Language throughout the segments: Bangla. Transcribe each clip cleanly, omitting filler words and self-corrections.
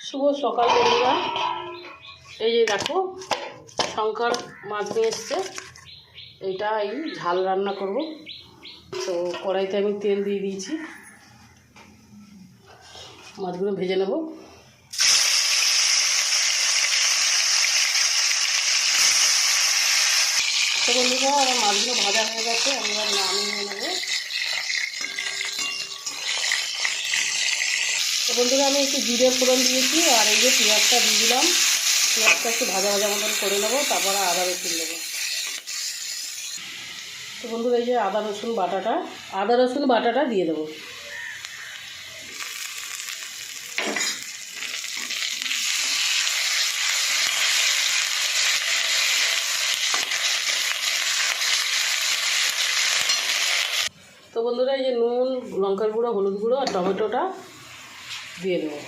শুভ সকাল বন্ধুরা। এই যে দেখো শঙ্কর মাছ নিয়ে এসছে, এইটা এই ঝাল রান্না করব। তো কড়াইতে আমি তেল দিয়ে দিয়েছি, মাছগুলো ভেজে নেব। তো বন্ধুরা আমার মাছগুলো ভাজা হয়ে গেছে, আমি এবার নামিয়ে নেব। তো বন্ধুরা আমি একটু জিরে ফোড়ন দিয়েছি, আর এই যে পেঁয়াজটা দিয়ে দিলাম। পেঁয়াজটা একটু ভাজা ভাজা মতন করে নেবো, তারপরে আদা রসুন দেবো। তো বন্ধুরা এই যে আদা রসুন বাটাটা দিয়ে দেবো। তো বন্ধুরা এই যে নুন, লঙ্কার গুঁড়ো, হলুদ গুঁড়ো আর টমেটোটা দিয়ে দেবো।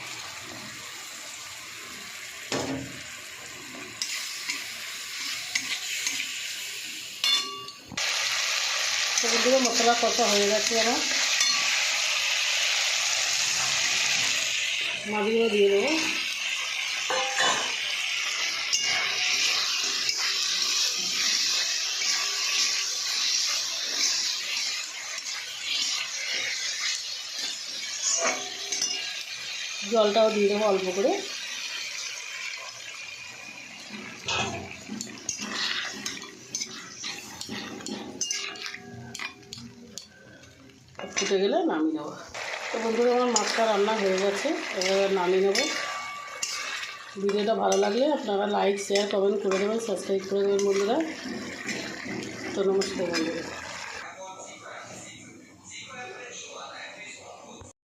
তো বন্ধুরা মশলা কষা হয়ে গেছে, আমার মাছগুলো দিয়ে দেবো। জলটাও দিয়ে দেবো অল্প করে। ফুটে গেলে নামিয়ে নেবো। তো বন্ধুরা আমার মাছটা রান্না হয়ে গেছে, এবার নামিয়ে নেবো। ভিডিওটা ভালো লাগলে আপনারা লাইক, শেয়ার, কমেন্ট করে দেবেন, সাবস্ক্রাইব করে দেবেন বন্ধুরা। তো নমস্কার বন্ধুরা।